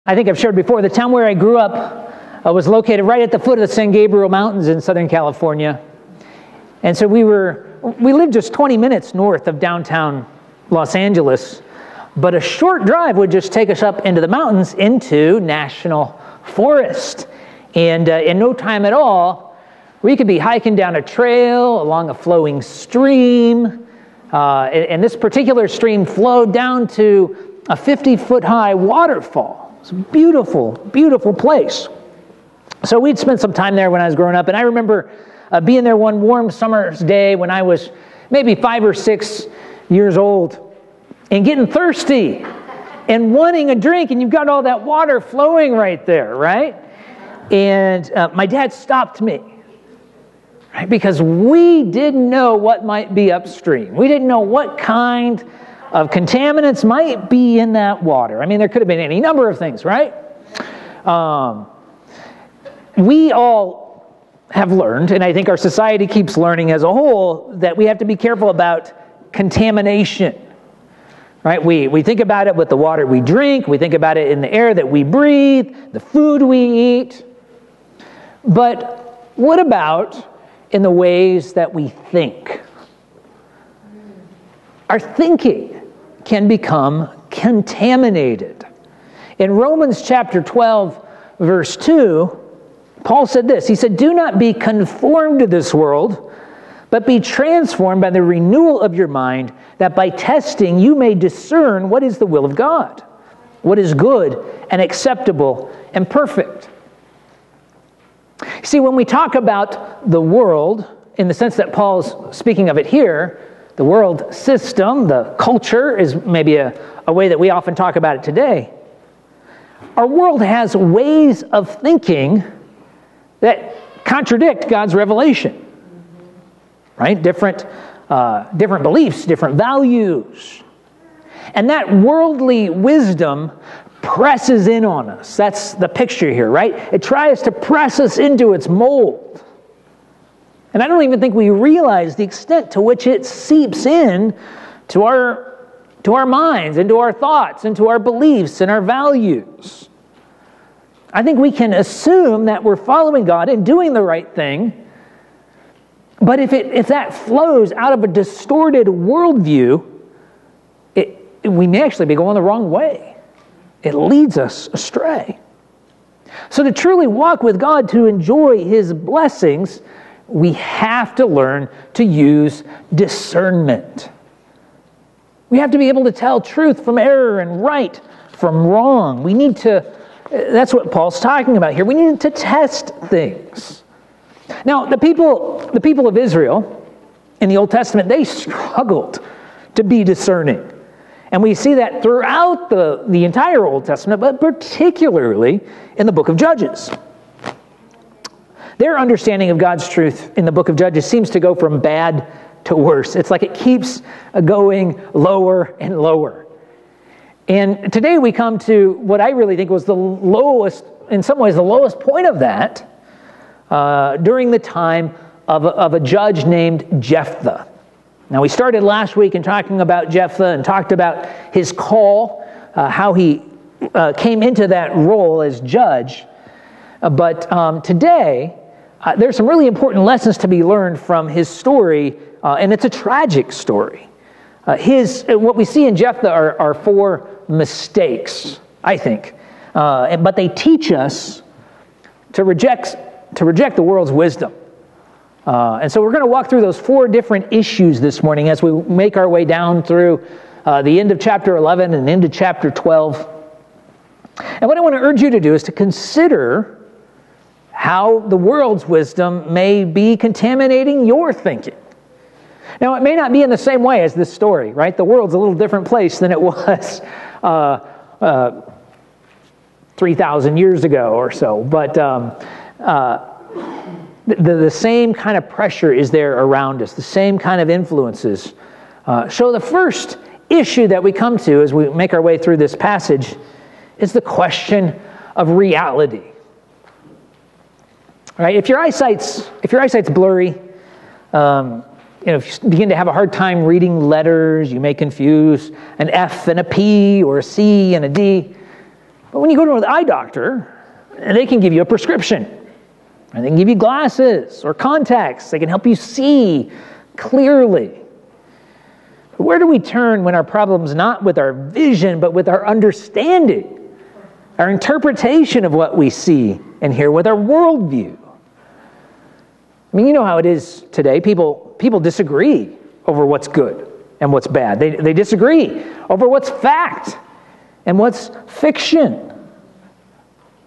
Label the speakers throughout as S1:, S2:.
S1: I think I've shared before, the town where I grew up was located right at the foot of the San Gabriel Mountains in Southern California. And so we lived just 20 minutes north of downtown Los Angeles, but a short drive would just take us up into the mountains into national forest. And in no time at all, we could be hiking down a trail along a flowing stream. And this particular stream flowed down to a 50-foot high waterfall. It's a beautiful, beautiful place. So we'd spent some time there when I was growing up, and I remember being there one warm summer's day when I was maybe 5 or 6 years old and getting thirsty and wanting a drink, and you've got all that water flowing right there, right? And my dad stopped me, right? Because we didn't know what might be upstream. We didn't know what kind of contaminants might be in that water. I mean, there could have been any number of things, right? We all have learned, and I think our society keeps learning as a whole, that we have to be careful about contamination, right? We think about it with the water we drink. We think about it in the air that we breathe, the food we eat. But what about in the ways that we think? Our thinking can become contaminated. In Romans chapter 12, verse 2, Paul said this. He said, "Do not be conformed to this world, but be transformed by the renewal of your mind, that by testing you may discern what is the will of God, what is good and acceptable and perfect." See, when we talk about the world, in the sense that Paul's speaking of it here, the world system, the culture is maybe a way that we often talk about it today. Our world has ways of thinking that contradict God's revelation, right? Different beliefs, different values. And that worldly wisdom presses in on us. That's the picture here, right? It tries to press us into its mold. And I don't even think we realize the extent to which it seeps in to our minds, into our thoughts, into our beliefs and our values. I think we can assume that we're following God and doing the right thing, but if that flows out of a distorted worldview, we may actually be going the wrong way. It leads us astray. So to truly walk with God, to enjoy His blessings, we have to learn to use discernment. We have to be able to tell truth from error and right from wrong. We need to, that's what Paul's talking about here. We need to test things. Now, the people of Israel in the Old Testament, they struggled to be discerning. And we see that throughout the entire Old Testament, but particularly in the book of Judges. Their understanding of God's truth in the book of Judges seems to go from bad to worse. It's like it keeps going lower and lower. And today we come to what I really think was the lowest, in some ways the lowest point of that, during the time of a judge named Jephthah. Now, we started last week in talking about Jephthah and talked about his call, how he came into that role as judge. But today, there's some really important lessons to be learned from his story, and it's a tragic story. What we see in Jephthah are 4 mistakes, I think, but they teach us to reject the world's wisdom. And so we're going to walk through those 4 different issues this morning as we make our way down through the end of chapter 11 and into chapter 12. And what I want to urge you to do is to consider how the world's wisdom may be contaminating your thinking. Now, it may not be in the same way as this story, right? The world's a little different place than it was 3,000 years ago or so. But the same kind of pressure is there around us, the same kind of influences. So the first issue that we come to as we make our way through this passage is the question of reality. Right? If your eyesight's blurry, if you begin to have a hard time reading letters, you may confuse an F and a P or a C and a D. But when you go to an eye doctor, they can give you a prescription. And they can give you glasses or contacts. They can help you see clearly. But where do we turn when our problem's not with our vision, but with our understanding, our interpretation of what we see and hear, with our worldview? I mean, you know how it is today. People disagree over what's good and what's bad. They disagree over what's fact and what's fiction.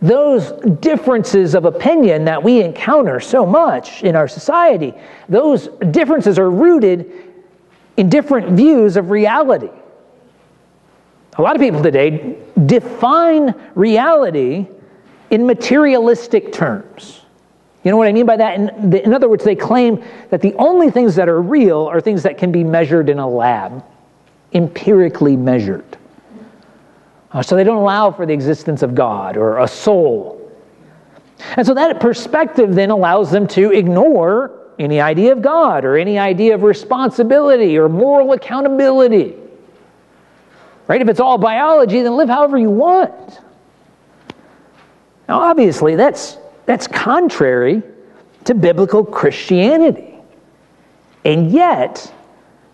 S1: Those differences of opinion that we encounter so much in our society, those differences are rooted in different views of reality. A lot of people today define reality in materialistic terms. You know what I mean by that? In other words, they claim that the only things that are real are things that can be measured in a lab, empirically measured. So they don't allow for the existence of God or a soul. And so that perspective then allows them to ignore any idea of God or any idea of responsibility or moral accountability. Right? If it's all biology, then live however you want. Now, obviously, that's contrary to biblical Christianity. And yet,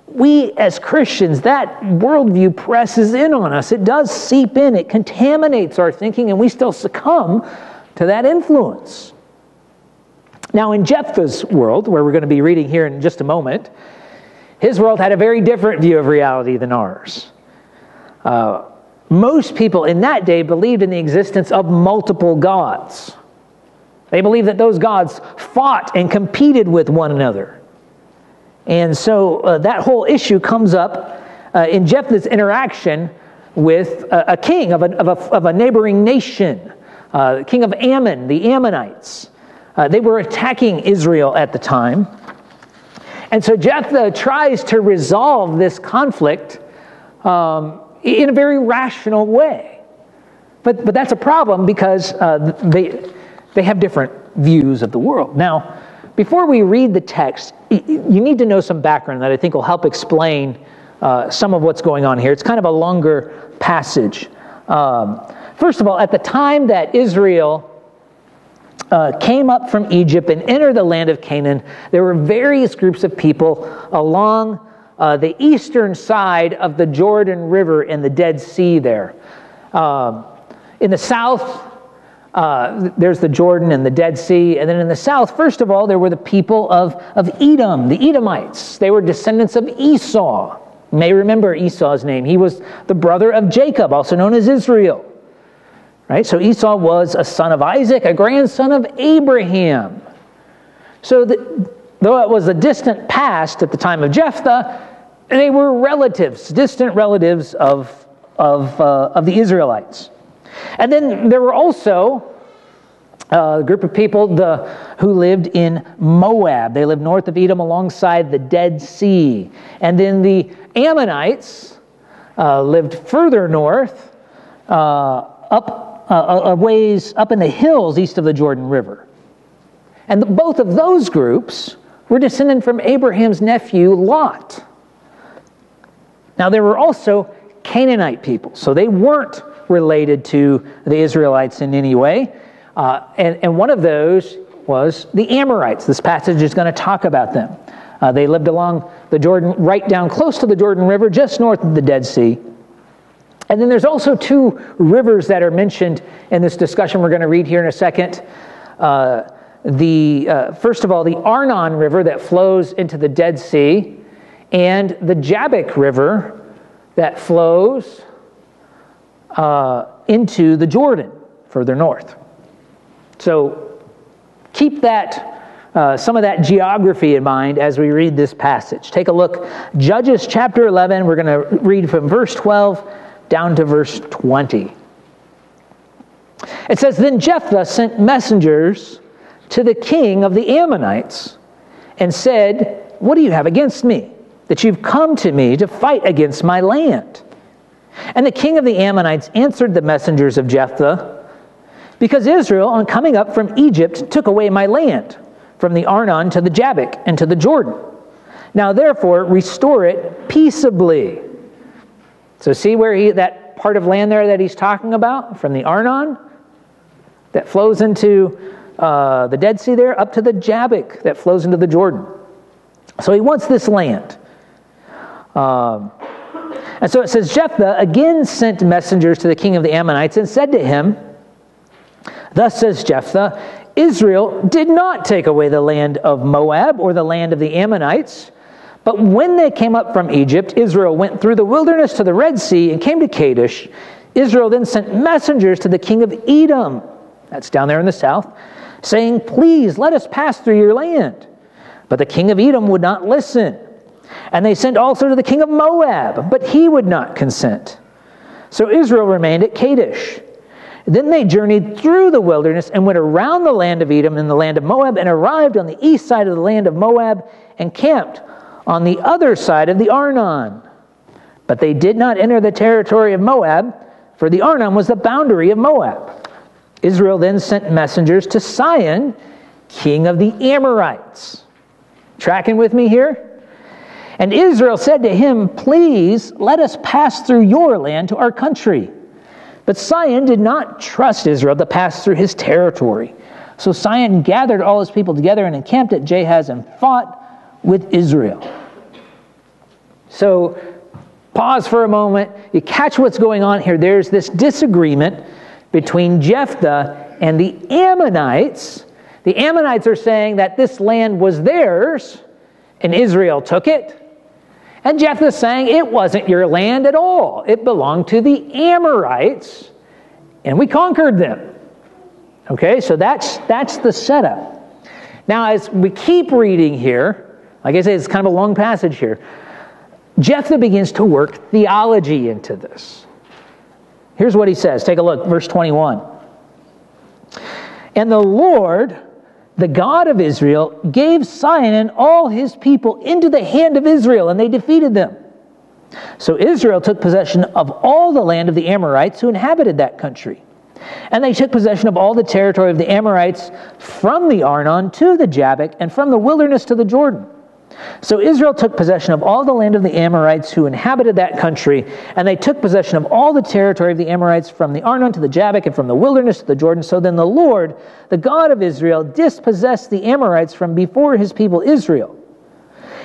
S1: we as Christians, that worldview presses in on us. It does seep in. It contaminates our thinking, and we still succumb to that influence. Now, in Jephthah's world, where we're going to be reading here in just a moment, his world had a very different view of reality than ours. Most people in that day believed in the existence of multiple gods. They believed that those gods fought and competed with one another. And so that whole issue comes up in Jephthah's interaction with a king of a neighboring nation, king of Ammon, the Ammonites. They were attacking Israel at the time. And so Jephthah tries to resolve this conflict in a very rational way. But that's a problem because they have different views of the world. Now, before we read the text, you need to know some background that I think will help explain some of what's going on here. It's kind of a longer passage. First of all, at the time that Israel came up from Egypt and entered the land of Canaan, there were various groups of people along the eastern side of the Jordan River and the Dead Sea there. In the south, there's the Jordan and the Dead Sea. And then in the south, first of all, there were the people of Edom, the Edomites. They were descendants of Esau. You may remember Esau's name. He was the brother of Jacob, also known as Israel. Right? So Esau was a son of Isaac, a grandson of Abraham. So though it was a distant past at the time of Jephthah, they were relatives, distant relatives of the Israelites. And then there were also a group of people who lived in Moab. They lived north of Edom alongside the Dead Sea. And then the Ammonites lived further north, up a ways up in the hills east of the Jordan River. And both of those groups were descended from Abraham's nephew Lot. Now there were also Canaanite people, so they weren't related to the Israelites in any way. And one of those was the Amorites. This passage is going to talk about them. They lived along the Jordan, right down close to the Jordan River, just north of the Dead Sea. And then there's also two rivers that are mentioned in this discussion we're going to read here in a second. First of all, the Arnon River that flows into the Dead Sea, and the Jabbok River that flows into the Jordan further north. So keep that some of that geography in mind as we read this passage. Take a look. Judges chapter 11, we're going to read from verse 12 down to verse 20. It says, "Then Jephthah sent messengers to the king of the Ammonites and said, 'What do you have against me, that you've come to me to fight against my land?' And the king of the Ammonites answered the messengers of Jephthah, 'Because Israel, on coming up from Egypt, took away my land, from the Arnon to the Jabbok and to the Jordan. Now therefore restore it peaceably.'" So see where that that part of land there that he's talking about, from the Arnon that flows into the Dead Sea there, up to the Jabbok that flows into the Jordan. So he wants this land. And so it says, Jephthah again sent messengers to the king of the Ammonites and said to him, thus says Jephthah, Israel did not take away the land of Moab or the land of the Ammonites, but when they came up from Egypt, Israel went through the wilderness to the Red Sea and came to Kadesh. Israel then sent messengers to the king of Edom, that's down there in the south, saying, please let us pass through your land. But the king of Edom would not listen. And they sent also to the king of Moab, but he would not consent. So Israel remained at Kadesh. Then they journeyed through the wilderness and went around the land of Edom and the land of Moab and arrived on the east side of the land of Moab and camped on the other side of the Arnon. But they did not enter the territory of Moab, for the Arnon was the boundary of Moab. Israel then sent messengers to Sihon, king of the Amorites. Tracking with me here? And Israel said to him, please let us pass through your land to our country. But Sihon did not trust Israel to pass through his territory. So Sihon gathered all his people together and encamped at Jahaz and fought with Israel. So pause for a moment. You catch what's going on here. There's this disagreement between Jephthah and the Ammonites. The Ammonites are saying that this land was theirs and Israel took it. And Jephthah is saying it wasn't your land at all. It belonged to the Amorites, and we conquered them. Okay, so that's the setup. Now, as we keep reading here, like I say, it's kind of a long passage here, Jephthah begins to work theology into this. Here's what he says. Take a look, verse 21. And the Lord, the God of Israel, gave Sihon and all his people into the hand of Israel, and they defeated them. So Israel took possession of all the land of the Amorites who inhabited that country. And they took possession of all the territory of the Amorites from the Arnon to the Jabbok and from the wilderness to the Jordan. So Israel took possession of all the land of the Amorites who inhabited that country, and they took possession of all the territory of the Amorites from the Arnon to the Jabbok and from the wilderness to the Jordan. So then the Lord, the God of Israel, dispossessed the Amorites from before his people Israel.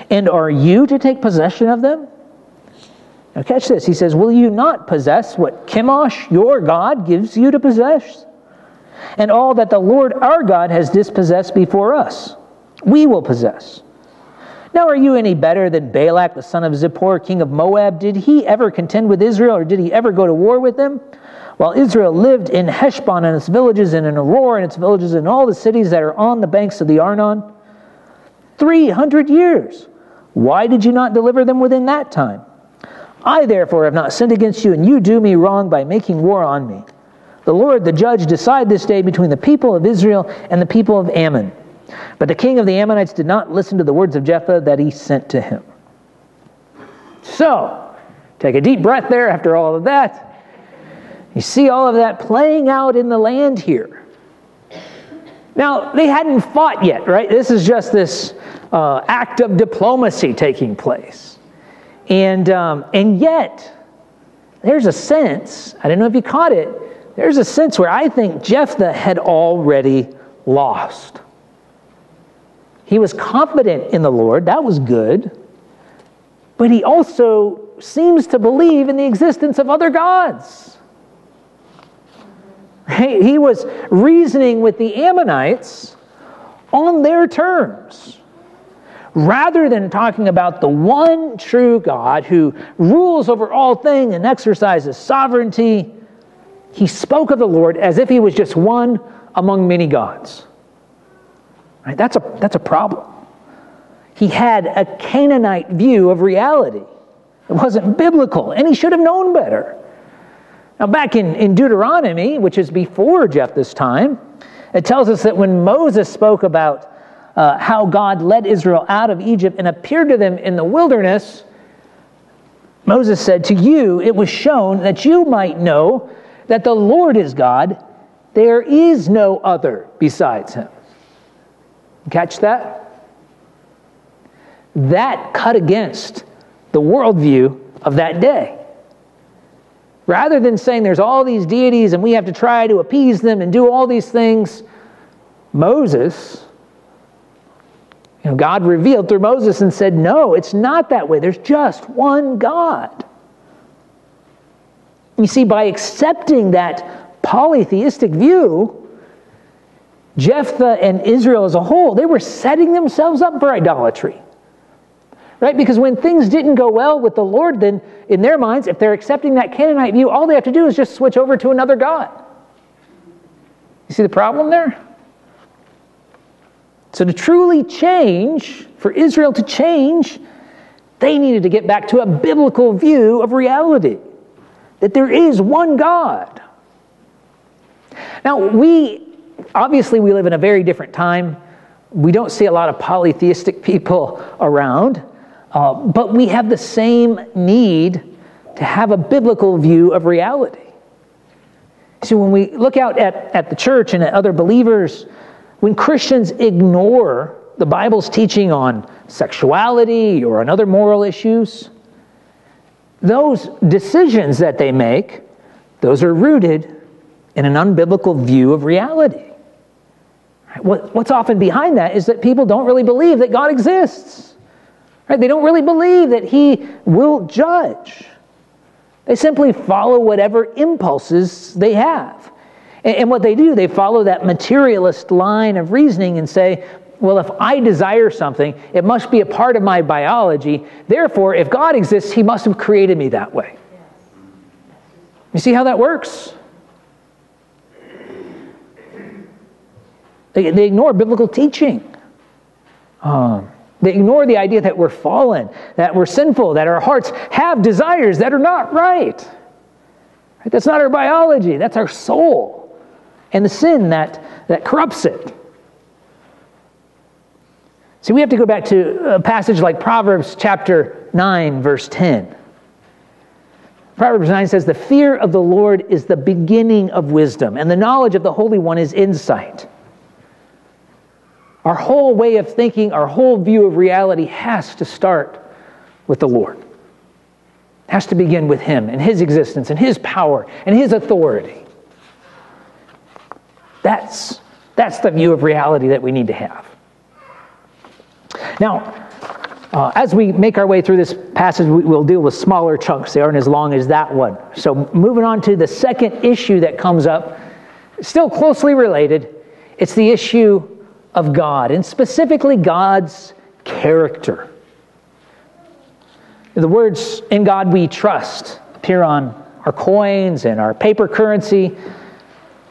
S1: And are you to take possession of them? Now catch this. He says, will you not possess what Chemosh, your God, gives you to possess? And all that the Lord our God has dispossessed before us, we will possess. Now are you any better than Balak, the son of Zippor, king of Moab? Did he ever contend with Israel, or did he ever go to war with them? While Israel lived in Heshbon and its villages, and in Aroer and its villages, and all the cities that are on the banks of the Arnon, 300 years. Why did you not deliver them within that time? I therefore have not sinned against you, and you do me wrong by making war on me. The Lord, the judge, decide this day between the people of Israel and the people of Ammon. But the king of the Ammonites did not listen to the words of Jephthah that he sent to him. So, take a deep breath there after all of that. You see all of that playing out in the land here. Now, they hadn't fought yet, right? This is just this act of diplomacy taking place. And yet, there's a sense, I don't know if you caught it, there's a sense where I think Jephthah had already lost. He was confident in the Lord, that was good, but he also seems to believe in the existence of other gods. He was reasoning with the Ammonites on their terms, rather than talking about the one true God who rules over all things and exercises sovereignty. He spoke of the Lord as if he was just one among many gods. Right? That's a problem. He had a Canaanite view of reality. It wasn't biblical, and he should have known better. Now, back in Deuteronomy, which is before Jephthah's time, it tells us that when Moses spoke about how God led Israel out of Egypt and appeared to them in the wilderness, Moses said, to you it was shown that you might know that the Lord is God. There is no other besides him. Catch that? That cut against the worldview of that day. Rather than saying there's all these deities and we have to try to appease them and do all these things, Moses, God revealed through Moses and said, no, it's not that way. There's just one God. You see, by accepting that polytheistic view, Jephthah and Israel as a whole, they were setting themselves up for idolatry. Right? Because when things didn't go well with the Lord, then in their minds, if they're accepting that Canaanite view, all they have to do is just switch over to another god. You see the problem there? So to truly change, for Israel to change, they needed to get back to a biblical view of reality. That there is one God. Now, obviously we live in a very different time. We don't see a lot of polytheistic people around. But we have the same need to have a biblical view of reality. See, when we look out at the church and at other believers, when Christians ignore the Bible's teaching on sexuality or on other moral issues, those decisions that they make, those are rooted in an unbiblical view of reality. What's often behind that is that people don't really believe that God exists. Right? They don't really believe that He will judge. They simply follow whatever impulses they have. And what they do, they follow that materialist line of reasoning and say, well, if I desire something, it must be a part of my biology. Therefore, if God exists, He must have created me that way. You see how that works? They ignore biblical teaching. They ignore the idea that we're fallen, that we're sinful, that our hearts have desires that are not right. That's not our biology. That's our soul. And the sin that corrupts it. See, we have to go back to a passage like Proverbs chapter 9, verse 10. Proverbs 9 says, the fear of the Lord is the beginning of wisdom, and the knowledge of the Holy One is insight. Our whole way of thinking, our whole view of reality has to start with the Lord. It has to begin with Him and His existence and His power and His authority. That's the view of reality that we need to have. Now, as we make our way through this passage, we'll deal with smaller chunks. They aren't as long as that one. So moving on to the second issue that comes up, still closely related, it's the issue of God, and specifically God's character. The words, "in God we trust," appear on our coins and our paper currency.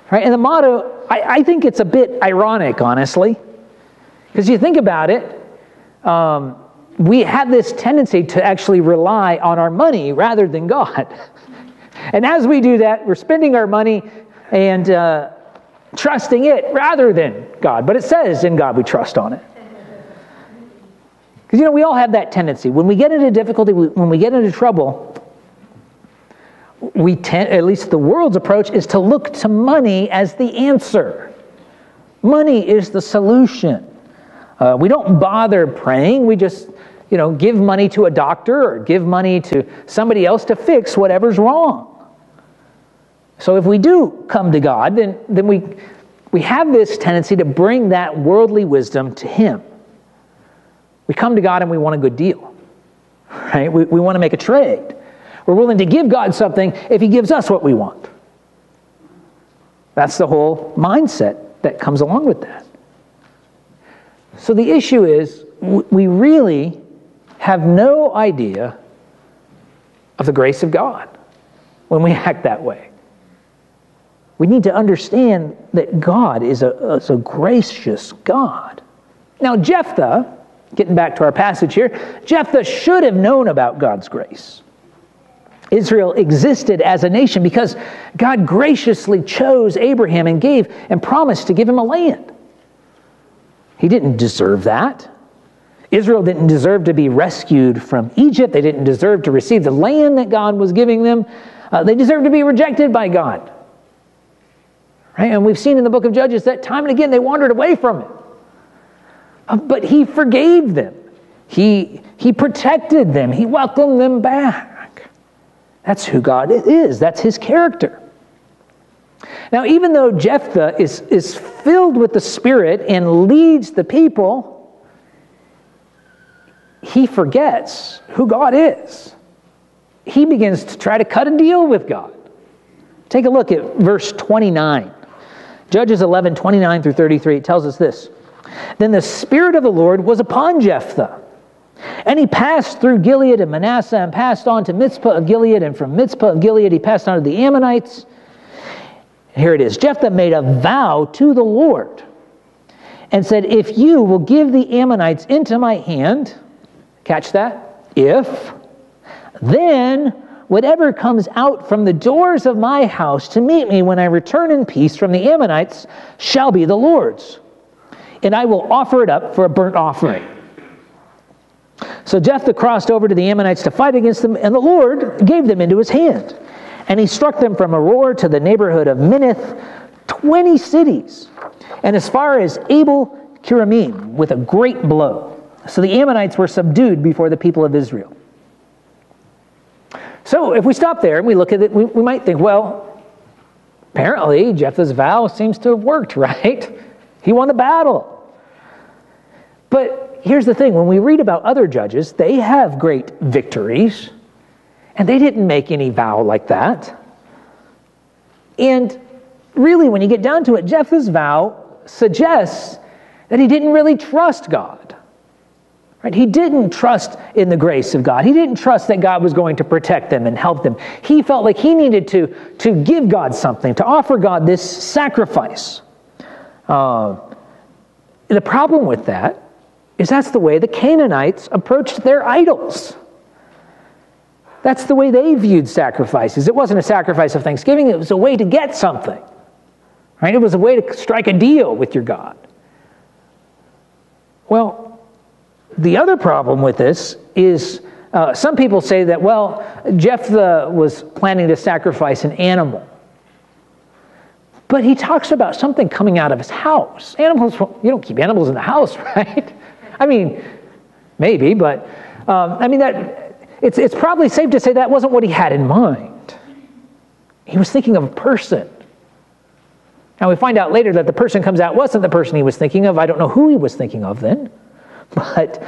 S1: Right? And the motto, I think it's a bit ironic, honestly, because you think about it, we have this tendency to actually rely on our money rather than God. And as we do that, we're spending our money and trusting it rather than God. But it says, "in God we trust" on it. Because, we all have that tendency. When we get into difficulty, when we get into trouble, we tend, at least the world's approach, is to look to money as the answer. Money is the solution. We don't bother praying. We just, give money to a doctor or give money to somebody else to fix whatever's wrong. So if we do come to God, then we have this tendency to bring that worldly wisdom to Him. We come to God and we want a good deal. Right? We want to make a trade. We're willing to give God something if He gives us what we want. That's the whole mindset that comes along with that. So the issue is, we really have no idea of the grace of God when we act that way. We need to understand that God is a gracious God. Now, Jephthah, getting back to our passage here, Jephthah should have known about God's grace. Israel existed as a nation because God graciously chose Abraham and gave and promised to give him a land. He didn't deserve that. Israel didn't deserve to be rescued from Egypt. They didn't deserve to receive the land that God was giving them. They deserved to be rejected by God. Right? And we've seen in the book of Judges that time and again they wandered away from Him. But He forgave them. He protected them. He welcomed them back. That's who God is. That's his character. Now, even though Jephthah is filled with the Spirit and leads the people, he forgets who God is. He begins to try to cut a deal with God. Take a look at verse 29. Judges 11, 29 through 33, it tells us this. Then the Spirit of the Lord was upon Jephthah, and he passed through Gilead and Manasseh and passed on to Mizpah of Gilead, and from Mizpah of Gilead he passed on to the Ammonites. Here it is. Jephthah made a vow to the Lord and said, if you will give the Ammonites into my hand, catch that, then whatever comes out from the doors of my house to meet me when I return in peace from the Ammonites shall be the Lord's, and I will offer it up for a burnt offering. So Jephthah crossed over to the Ammonites to fight against them, and the Lord gave them into his hand. And he struck them from Aroer to the neighborhood of Minnith, 20 cities, and as far as Abel-Keramim, with a great blow. So the Ammonites were subdued before the people of Israel. So if we stop there and we look at it, we might think, well, apparently Jephthah's vow seems to have worked, right? He won the battle. But here's the thing. When we read about other judges, they have great victories. And they didn't make any vow like that. And really, when you get down to it, Jephthah's vow suggests that he didn't really trust God. Right? He didn't trust in the grace of God. He didn't trust that God was going to protect them and help them. He felt like he needed to give God something, to offer God this sacrifice. The problem with that is that's the way the Canaanites approached their idols. That's the way they viewed sacrifices. It wasn't a sacrifice of thanksgiving. It was a way to get something. Right? It was a way to strike a deal with your God. Well, the other problem with this is some people say that, well, Jephthah was planning to sacrifice an animal. But he talks about something coming out of his house. Animals, you don't keep animals in the house, right? I mean, maybe, but It's probably safe to say that wasn't what he had in mind. He was thinking of a person. Now we find out later that the person comes out wasn't the person he was thinking of. I don't know who he was thinking of then. But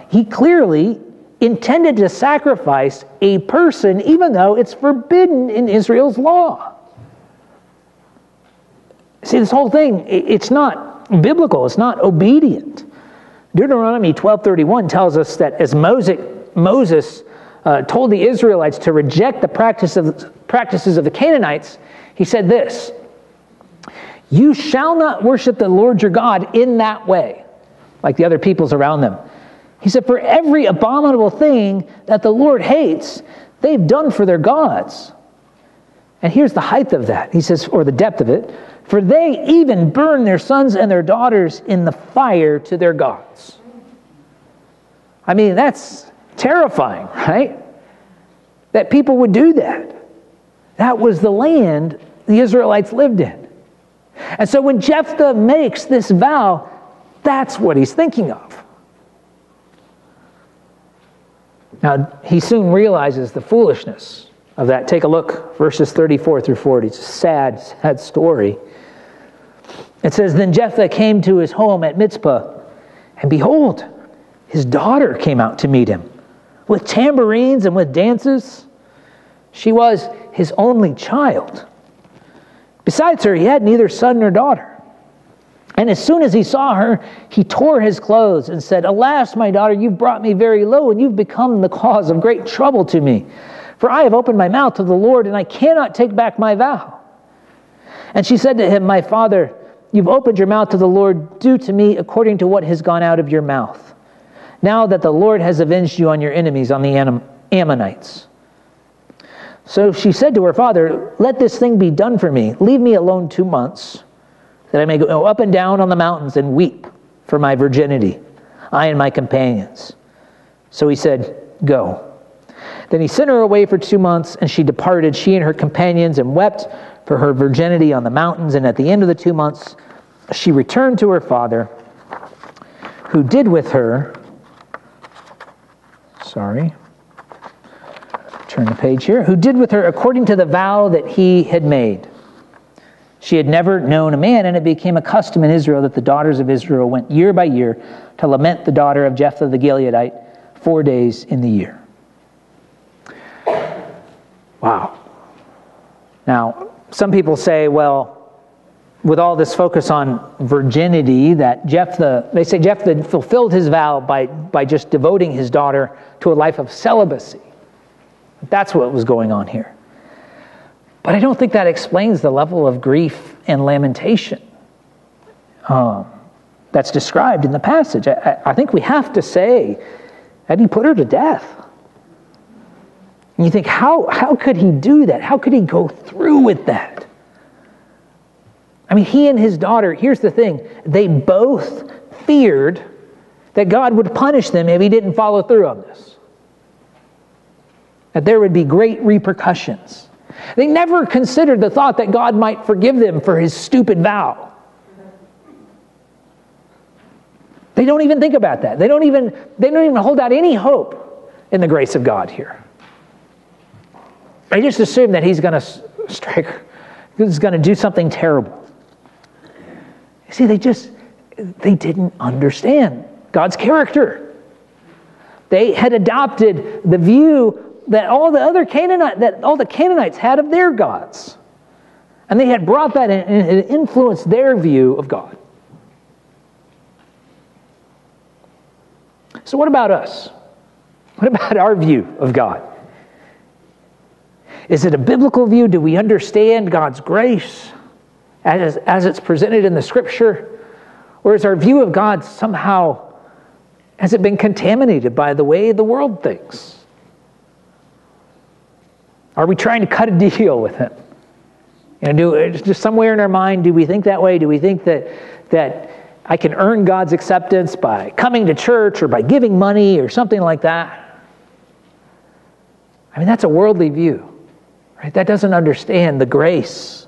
S1: he clearly intended to sacrifice a person even though it's forbidden in Israel's law. See, this whole thing, it's not biblical. It's not obedient. Deuteronomy 12:31 tells us that as Moses told the Israelites to reject the practices of the Canaanites, he said this, you shall not worship the Lord your God in that way, like the other peoples around them. He said, for every abominable thing that the Lord hates, they've done for their gods. And here's the height of that. He says, or the depth of it, for they even burn their sons and their daughters in the fire to their gods. I mean, that's terrifying, right? That people would do that. That was the land the Israelites lived in. And so when Jephthah makes this vow, that's what he's thinking of. Now, he soon realizes the foolishness of that. Take a look, verses 34 through 40. It's a sad, sad story. It says, then Jephthah came to his home at Mizpah, and behold, his daughter came out to meet him with tambourines and with dances. She was his only child. Besides her, he had neither son nor daughter. And as soon as he saw her, he tore his clothes and said, alas, my daughter, you've brought me very low, and you've become the cause of great trouble to me. For I have opened my mouth to the Lord, and I cannot take back my vow. And she said to him, my father, you've opened your mouth to the Lord. Do to me according to what has gone out of your mouth. Now that the Lord has avenged you on your enemies, on the Ammonites. So she said to her father, let this thing be done for me. Leave me alone 2 months, that I may go up and down on the mountains and weep for my virginity, I and my companions. So he said, go. Then he sent her away for 2 months, and she departed, she and her companions, and wept for her virginity on the mountains. And at the end of the 2 months, she returned to her father, who did with her, turn the page here, who did with her according to the vow that he had made. She had never known a man, and it became a custom in Israel that the daughters of Israel went year by year to lament the daughter of Jephthah the Gileadite 4 days in the year. Wow. Now, some people say, well, with all this focus on virginity, that Jephthah fulfilled his vow by just devoting his daughter to a life of celibacy. That's what was going on here. But I don't think that explains the level of grief and lamentation that's described in the passage. I think we have to say that he put her to death. And you think, how could he do that? How could he go through with that? I mean, he and his daughter, here's the thing, they both feared that God would punish them if he didn't follow through on this. That there would be great repercussions. They never considered the thought that God might forgive them for his stupid vow. They don't even think about that. They don't even hold out any hope in the grace of God here. They just assume that he's going to strike her. He's going to do something terrible. You see, they didn't understand God's character. They had adopted the view that all the Canaanites had of their gods. And they had brought that in and it influenced their view of God. So what about us? What about our view of God? Is it a biblical view? Do we understand God's grace as it's presented in the Scripture? Or is our view of God somehow, has it been contaminated by the way the world thinks? Are we trying to cut a deal with him? Just somewhere in our mind, do we think that way? Do we think that I can earn God's acceptance by coming to church or by giving money or something like that? I mean, that's a worldly view, right? That doesn't understand the grace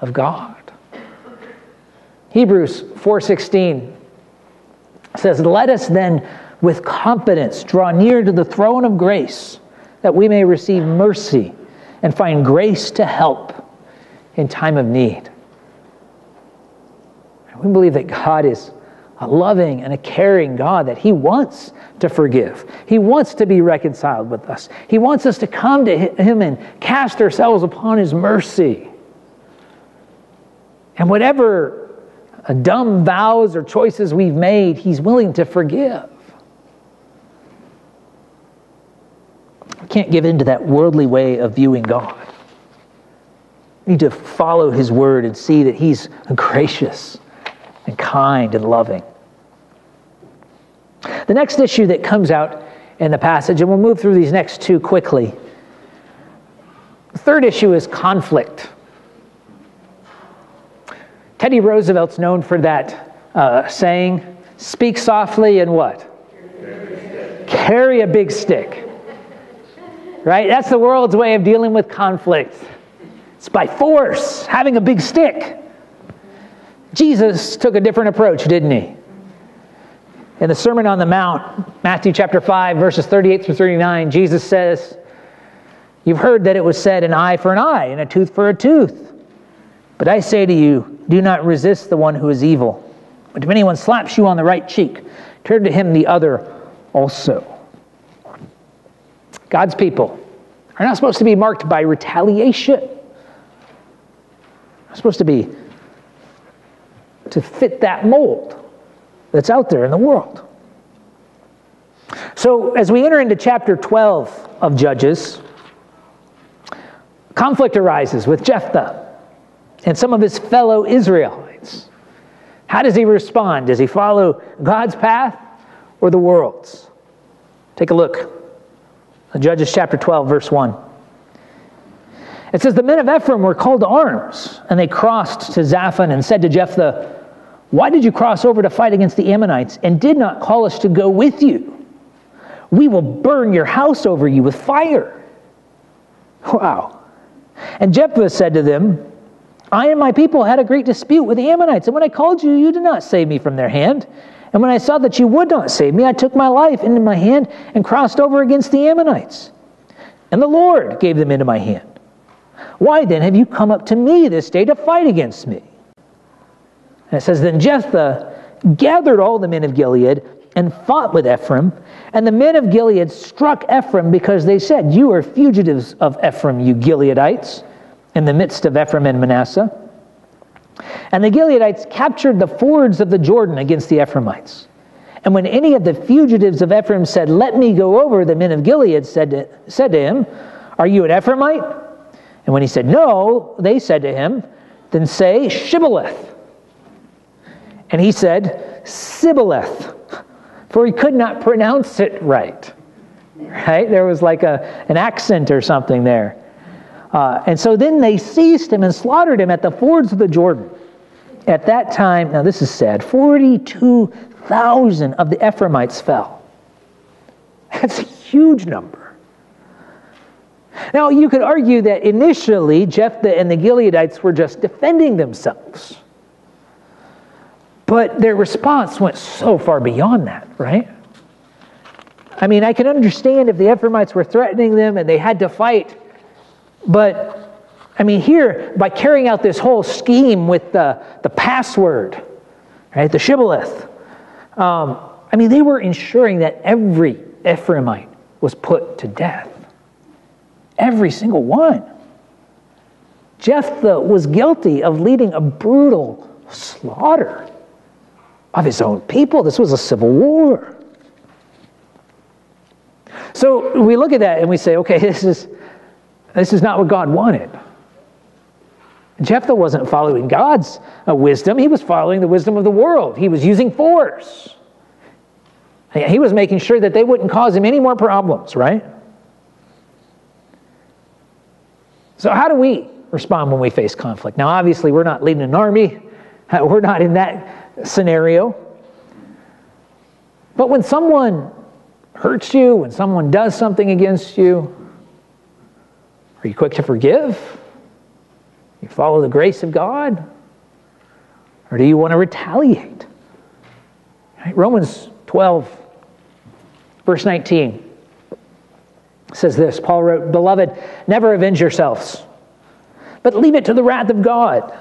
S1: of God. Hebrews 4:16 says, "Let us then with confidence draw near to the throne of grace, that we may receive mercy and find grace to help in time of need." We believe that God is a loving and a caring God, that he wants to forgive. He wants to be reconciled with us. He wants us to come to him and cast ourselves upon his mercy. And whatever dumb vows or choices we've made, he's willing to forgive. We can't give in to that worldly way of viewing God. We need to follow his word and see that he's gracious and kind and loving. The next issue that comes out in the passage, and we'll move through these next two quickly. The third issue is conflict. Teddy Roosevelt's known for that saying, speak softly and what? Carry a big stick. Right? That's the world's way of dealing with conflict. It's by force, having a big stick. Jesus took a different approach, didn't he? In the Sermon on the Mount, Matthew chapter 5, verses 38 through 39, Jesus says, "You've heard that it was said, an eye for an eye and a tooth for a tooth. But I say to you, do not resist the one who is evil. But if anyone slaps you on the right cheek, turn to him the other also." God's people are not supposed to be marked by retaliation. They're supposed to fit that mold that's out there in the world. So as we enter into chapter 12 of Judges, conflict arises with Jephthah and some of his fellow Israelites. How does he respond? Does he follow God's path or the world's? Take a look. Judges chapter 12, verse 1. It says, "The men of Ephraim were called to arms, and they crossed to Zaphon and said to Jephthah, 'Why did you cross over to fight against the Ammonites and did not call us to go with you? We will burn your house over you with fire.'" Wow. And Jephthah said to them, "I and my people had a great dispute with the Ammonites, and when I called you, you did not save me from their hand. And when I saw that you would not save me, I took my life into my hand and crossed over against the Ammonites. and the Lord gave them into my hand. Why then have you come up to me this day to fight against me? And it says, then Jephthah gathered all the men of Gilead and fought with Ephraim. And the men of Gilead struck Ephraim because they said, you are fugitives of Ephraim, you Gileadites, in the midst of Ephraim and Manasseh. And the Gileadites captured the fords of the Jordan against the Ephraimites. And when any of the fugitives of Ephraim said, let me go over, the men of Gilead said to him, are you an Ephraimite? And when he said, no, they said to him, then say Shibboleth. And he said, Sibboleth, for he could not pronounce it right. Right? There was like an accent or something there. And so then they seized him and slaughtered him at the fords of the Jordan. At that time, now this is sad, 42,000 of the Ephraimites fell. That's a huge number. Now, you could argue that initially Jephthah and the Gileadites were just defending themselves. But their response went so far beyond that, right? I mean, I can understand if the Ephraimites were threatening them and they had to fight. But, I mean, here, by carrying out this whole scheme with the password, right, the Shibboleth, I mean, they were ensuring that every Ephraimite was put to death. Every single one. Jephthah was guilty of leading a brutal slaughter of his own people. This was a civil war. So we look at that and we say, okay, this is not what God wanted. Jephthah wasn't following God's wisdom. He was following the wisdom of the world. He was using force. He was making sure that they wouldn't cause him any more problems, right? So how do we respond when we face conflict? Now, obviously, we're not leading an army. We're not in that scenario. But when someone hurts you, when someone does something against you, are you quick to forgive? You follow the grace of God? Or do you want to retaliate? Right? Romans 12, verse 19. Says this, Paul wrote, beloved, never avenge yourselves, but leave it to the wrath of God.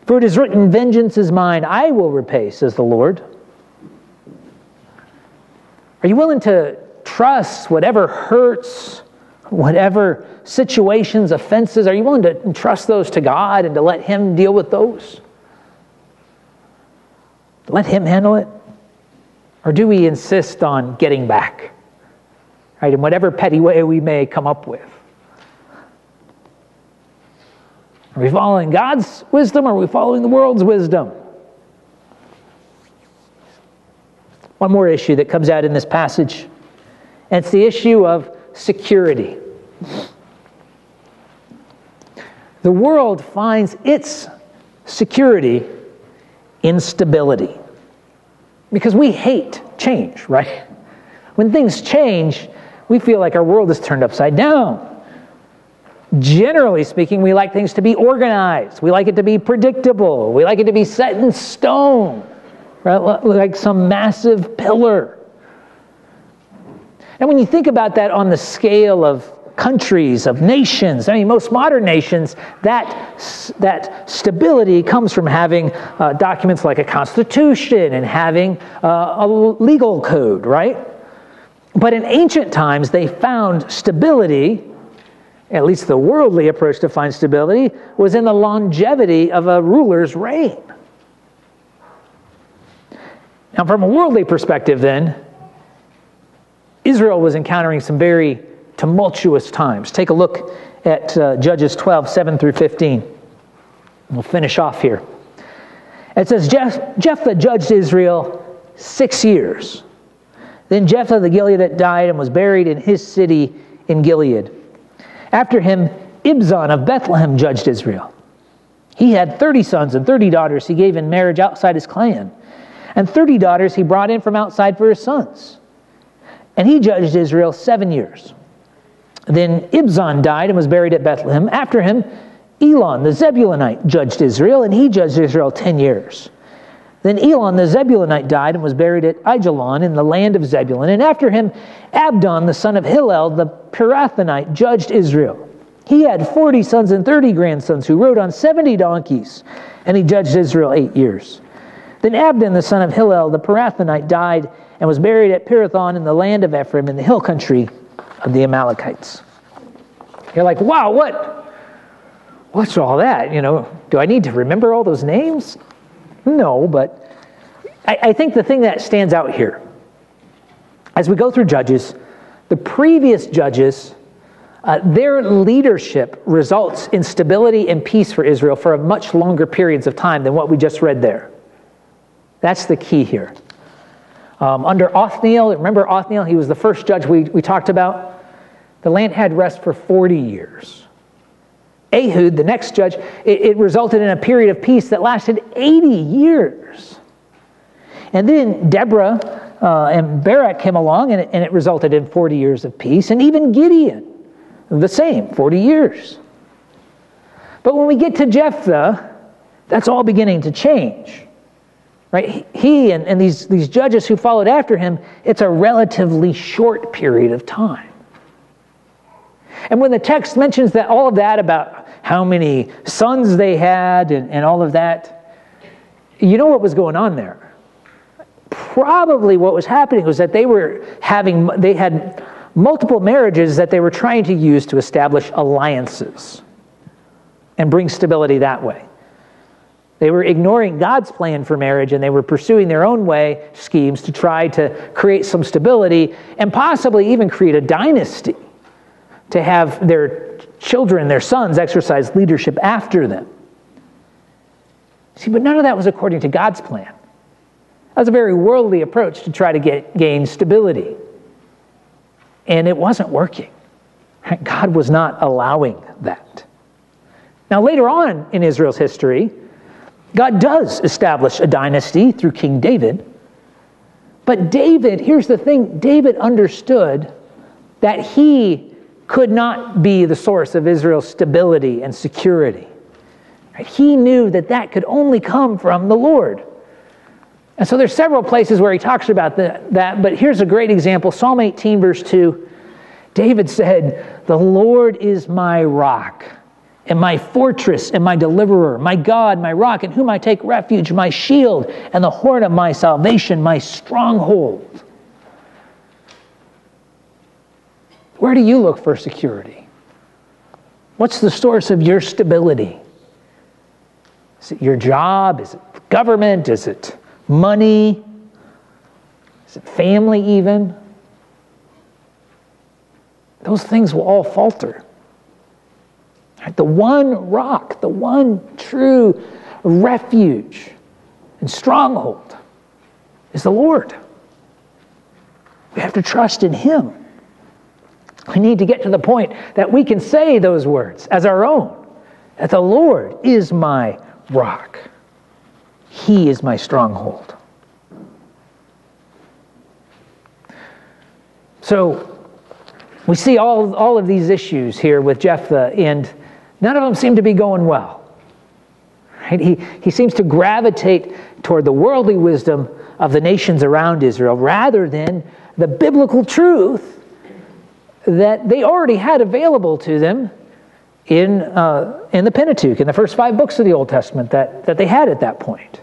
S1: For it is written, vengeance is mine, I will repay, says the Lord. Are you willing to trust whatever hurts, whatever situations, offenses, are you willing to trust those to God and to let Him deal with those? Let Him handle it? Or do we insist on getting back? Right, in whatever petty way we may come up with. Are we following God's wisdom or are we following the world's wisdom? One more issue that comes out in this passage, and it's the issue of security. The world finds its security in stability. Because we hate change, right? When things change, we feel like our world is turned upside down. Generally speaking, we like things to be organized. We like it to be predictable. We like it to be set in stone, right? Like some massive pillar. And when you think about that on the scale of countries, of nations, I mean, most modern nations, that stability comes from having documents like a constitution and having a legal code, right? But in ancient times, they found stability, at least the worldly approach to find stability, was in the longevity of a ruler's reign. Now, from a worldly perspective then, Israel was encountering some very tumultuous times. Take a look at Judges 12, 7 through 15. We'll finish off here. It says, Jephthah judged Israel 6 years. Then Jephthah the Gileadite died and was buried in his city in Gilead. After him, Ibzan of Bethlehem judged Israel. He had 30 sons and 30 daughters he gave in marriage outside his clan. And 30 daughters he brought in from outside for his sons. And he judged Israel 7 years. Then Ibzan died and was buried at Bethlehem. After him, Elon the Zebulunite judged Israel, and he judged Israel 10 years. Then Elon the Zebulunite died and was buried at Aijalon in the land of Zebulun. And after him, Abdon the son of Hillel the Pirathonite judged Israel. He had 40 sons and 30 grandsons who rode on 70 donkeys, and he judged Israel 8 years. Then Abdon the son of Hillel the Pirathonite died and was buried at Pirathon in the land of Ephraim in the hill country of the Amalekites. You're like, wow, what's all that? Do I need to remember all those names? No, but I think the thing that stands out here, as we go through Judges, the previous judges, their leadership results in stability and peace for Israel for a much longer periods of time than what we just read there. That's the key here. Under Othniel, remember Othniel? He was the first judge we talked about. The land had rest for 40 years. Ehud, the next judge, it resulted in a period of peace that lasted 80 years. And then Deborah and Barak came along, and it resulted in 40 years of peace. And even Gideon, the same, 40 years. But when we get to Jephthah, that's all beginning to change. Right? He and these judges who followed after him, it's a relatively short period of time. And when the text mentions that all of that about how many sons they had and all of that, you know what was going on there? Probably what was happening was that they had multiple marriages that they were trying to use to establish alliances and bring stability that way. They were ignoring God's plan for marriage, and they were pursuing their own schemes to try to create some stability and possibly even create a dynasty to have their children, their sons, exercise leadership after them. See, but none of that was according to God's plan. That was a very worldly approach to try to gain stability. And it wasn't working. God was not allowing that. Now, later on in Israel's history, God does establish a dynasty through King David. But David, here's the thing, David understood that he could not be the source of Israel's stability and security. He knew that could only come from the Lord. And so there's several places where he talks about that, but here's a great example. Psalm 18, verse 2, David said, "The Lord is my rock, and my fortress, and my deliverer, my God, my rock, in whom I take refuge, my shield, and the horn of my salvation, my stronghold." Where do you look for security? What's the source of your stability? Is it your job? Is it government? Is it money? Is it family even? Those things will all falter. The one rock, the one true refuge and stronghold is the Lord. We have to trust in Him. We need to get to the point that we can say those words as our own, that the Lord is my rock. He is my stronghold. So we see all of these issues here with Jephthah, and none of them seem to be going well. Right? He seems to gravitate toward the worldly wisdom of the nations around Israel rather than the biblical truth that they already had available to them in the Pentateuch, in the first 5 books of the Old Testament that they had at that point.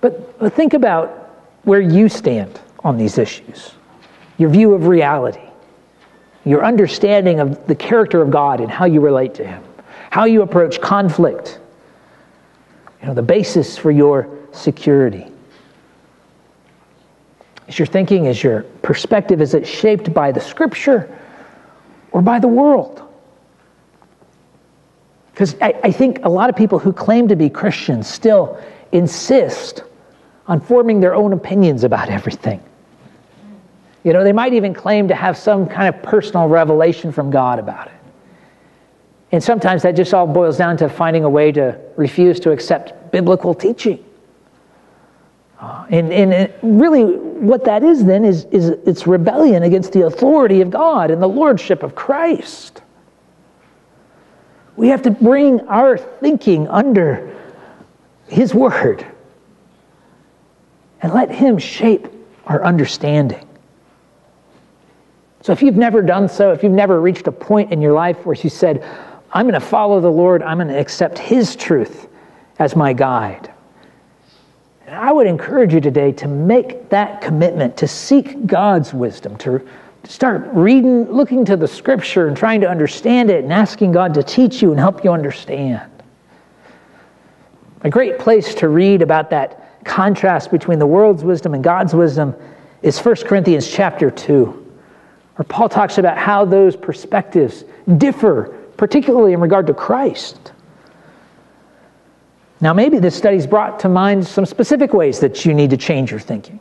S1: But think about where you stand on these issues, your view of reality, your understanding of the character of God and how you relate to Him, how you approach conflict, the basis for your security. Is your thinking, is your perspective, is it shaped by the Scripture or by the world? Because I think a lot of people who claim to be Christians still insist on forming their own opinions about everything. They might even claim to have some kind of personal revelation from God about it. And sometimes that just all boils down to finding a way to refuse to accept biblical teaching. And really what that is then is it's rebellion against the authority of God and the lordship of Christ. We have to bring our thinking under His Word. And let Him shape our understanding. So if you've never done so, if you've never reached a point in your life where you said, I'm going to follow the Lord, I'm going to accept His truth as my guide, and I would encourage you today to make that commitment, to seek God's wisdom, to start reading, looking to the Scripture and trying to understand it and asking God to teach you and help you understand. A great place to read about that contrast between the world's wisdom and God's wisdom is 1 Corinthians chapter 2, where Paul talks about how those perspectives differ, particularly in regard to Christ. Now, maybe this study's brought to mind some specific ways that you need to change your thinking.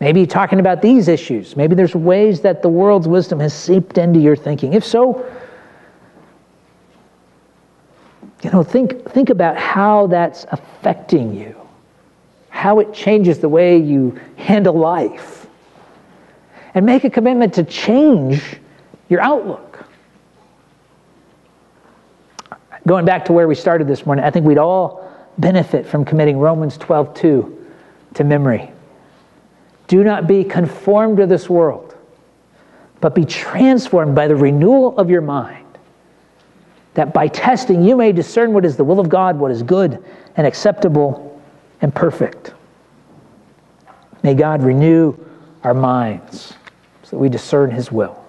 S1: Maybe talking about these issues. Maybe there's ways that the world's wisdom has seeped into your thinking. If so, think about how that's affecting you, how it changes the way you handle life, and make a commitment to change your outlook. Going back to where we started this morning, I think we'd all benefit from committing Romans 12:2 to memory. Do not be conformed to this world, but be transformed by the renewal of your mind, that by testing you may discern what is the will of God, what is good and acceptable and perfect. May God renew our minds so that we discern His will.